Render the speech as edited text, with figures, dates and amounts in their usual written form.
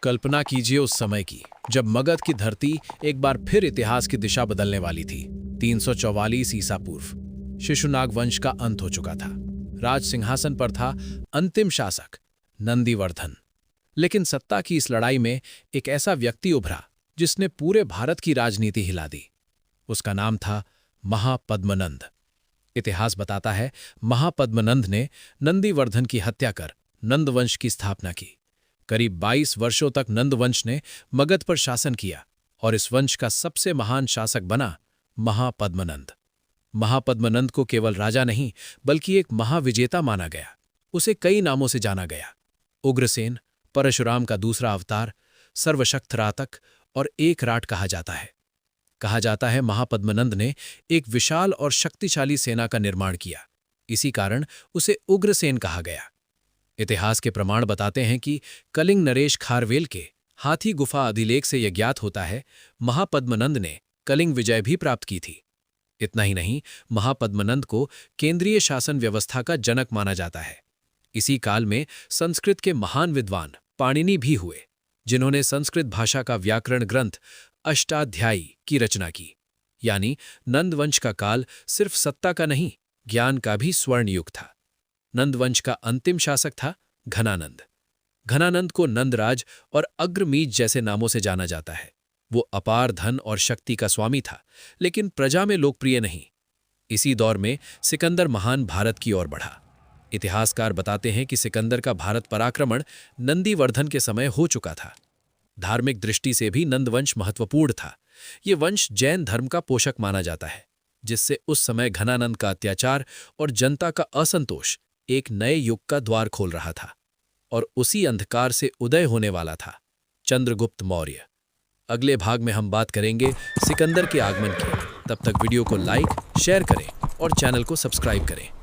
कल्पना कीजिए उस समय की जब मगध की धरती एक बार फिर इतिहास की दिशा बदलने वाली थी। 344 ईसा पूर्व शिशुनाग वंश का अंत हो चुका था। राज सिंहासन पर था अंतिम शासक नंदीवर्धन। लेकिन सत्ता की इस लड़ाई में एक ऐसा व्यक्ति उभरा जिसने पूरे भारत की राजनीति हिला दी। उसका नाम था महापद्मनंद। इतिहास बताता है महापद्मनंद ने नंदीवर्धन की हत्या कर नंदवंश की स्थापना की। करीब 22 वर्षों तक नंदवंश ने मगध पर शासन किया और इस वंश का सबसे महान शासक बना महापद्मनंद। महापद्मनंद को केवल राजा नहीं बल्कि एक महाविजेता माना गया। उसे कई नामों से जाना गया। उग्रसेन, परशुराम का दूसरा अवतार, सर्वशक्तरातक और एकराट कहा जाता है। कहा जाता है महापद्मनंद ने एक विशाल और शक्तिशाली सेना का निर्माण किया। इसी कारण उसे उग्रसेन कहा गया। इतिहास के प्रमाण बताते हैं कि कलिंग नरेश खारवेल के हाथी गुफा अधिलेख से यह ज्ञात होता है महापद्मनंद ने कलिंग विजय भी प्राप्त की थी। इतना ही नहीं, महापद्मनंद को केंद्रीय शासन व्यवस्था का जनक माना जाता है। इसी काल में संस्कृत के महान विद्वान पाणिनि भी हुए, जिन्होंने संस्कृत भाषा का व्याकरण ग्रंथ अष्टाध्यायी की रचना की। यानी नंदवंश का काल सिर्फ सत्ता का नहीं, ज्ञान का भी स्वर्ण युग था। नंदवंश का अंतिम शासक था घनानंद। घनानंद को नंदराज और अग्रमीज जैसे नामों से जाना जाता है। वो अपार धन और शक्ति का स्वामी था, लेकिन प्रजा में लोकप्रिय नहीं। इसी दौर में सिकंदर महान भारत की ओर बढ़ा। इतिहासकार बताते हैं कि सिकंदर का भारत पर आक्रमण नंदीवर्धन के समय हो चुका था। धार्मिक दृष्टि से भी नंदवंश महत्वपूर्ण था। ये वंश जैन धर्म का पोषक माना जाता है, जिससे उस समय घनानंद का अत्याचार और जनता का असंतोष एक नए युग का द्वार खोल रहा था। और उसी अंधकार से उदय होने वाला था चंद्रगुप्त मौर्य। अगले भाग में हम बात करेंगे सिकंदर के आगमन की। तब तक वीडियो को लाइक, शेयर करें और चैनल को सब्सक्राइब करें।